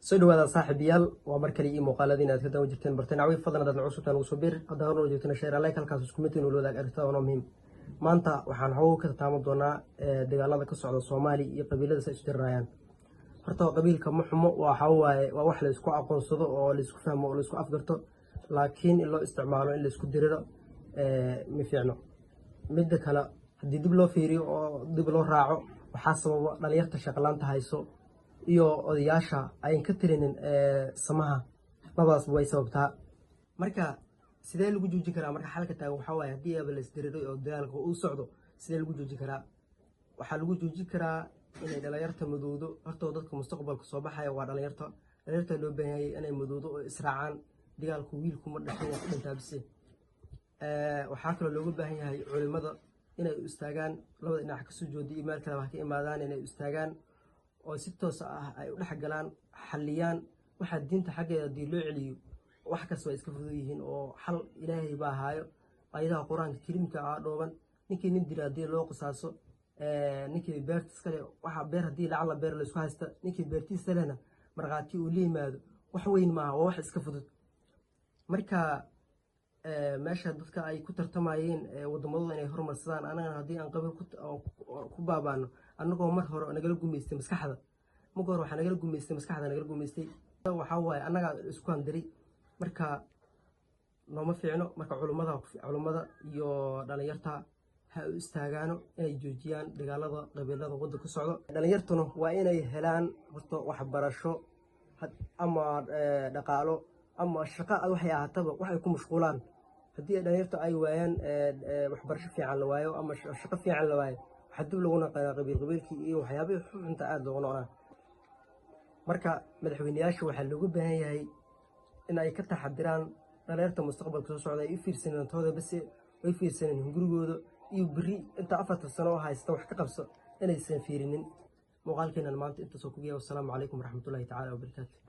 soo dhawaada saaxiibayaal waa mar kale muuqaaladii aad ka daawan jirteen bartanaaway fadlan dad cusubtaan ugu soo bir hadda hor oo joogtana share like halkaas isku mid inuu wadaag aragtida oo muhiim maanta waxaan xoog ka taamo doonaa dagaalada ka socda Soomaaliya iyo qabiilada say isu dirayaan horta qabiilka muxmo waxa waaye waa wax la isku aqoonsado oo la isku fahmo oo la isku afgarto laakiin in loo isticmaalo in la isku diriro ma fiicno mid kale hadii dib loo fiiriyo oo dib loo raaco waxa sababa dhalinyarta shaqalaanta hayso iyo odayaasha ay ka tirinin samaha labadaas way sababtaa marka sidee lagu joojin karaa marka xalka taagan waxa waaye hadii ay la isdiriray oo dagaalku uu socdo sidee lagu joojin karaa waxa lagu joojin karaa inay dhalinyarta madowdo horta dadka mustaqbalka soo baxaya waa dhalinyarta loo baahan yahay inay madowdo oo israacaan dagaalku wiilku ma dhashay wax dhintaa bise waxa kale looga baahan yahay culimada inay u istaagaan labada dhinac ka soo joodi email kale wax ka imaadaan inay u istaagaan oo si toos ah ay u dhaxgalaan xaliyaan waxa diinta xageeda dii loo celiyo wax kasta iska fudud yihiin oo xal ilaahay baa haayo ayadaha quraanka kariimka ah dhooban ninkii nin diraadii loo qisaaso ninkii beertiis kale waxa beer hadii lacala beer la isku haysta ninkii beertiisa lehna marqaati uu leeyahay wax weyn ma aha wax iska fudud marka meesha dadka ay ku tartamayeen wadamadooda inay horumarsadaan anaga hadii aan qabil ku baabaano anagoo mar hore nagala guumeystay maskaxda waxa nagala guumeystay waxa waaye anaga isku handiri marka nooma fiicno marka culimada iyo dhalinyarta ha u istaagaano inay joojiyaan dagaalada qabiilada waddanka ku socdo dhalinyartuna waa inay helaan horta waxbarasho ama dhaqaalo ama shaqo waxay ahaataba waxay ku mashquulaan hadii dhalinyarta ay waayaan waxbarasho fiican la waayo ama shaqo fiican la waayo waxa dib lagu naqaa qabiilkii iyo waxyaabaha xunta aad looga noqonaa marka madaxweynayaasha waxa looga baahan yahay in ay ka taxadiraan dhalinyarta mustaqbalka soo socda ay fiirsanaan tooda bas ay fiirsanaan gurigooda iyo bari inta 4 sano oo haysta wax ka qabso inaysan fiirinin muuqaalkeena maanta inta soo kugeeyo. Assalaamu calaykum waraxmatullaahi tacaala wabarakaatuh.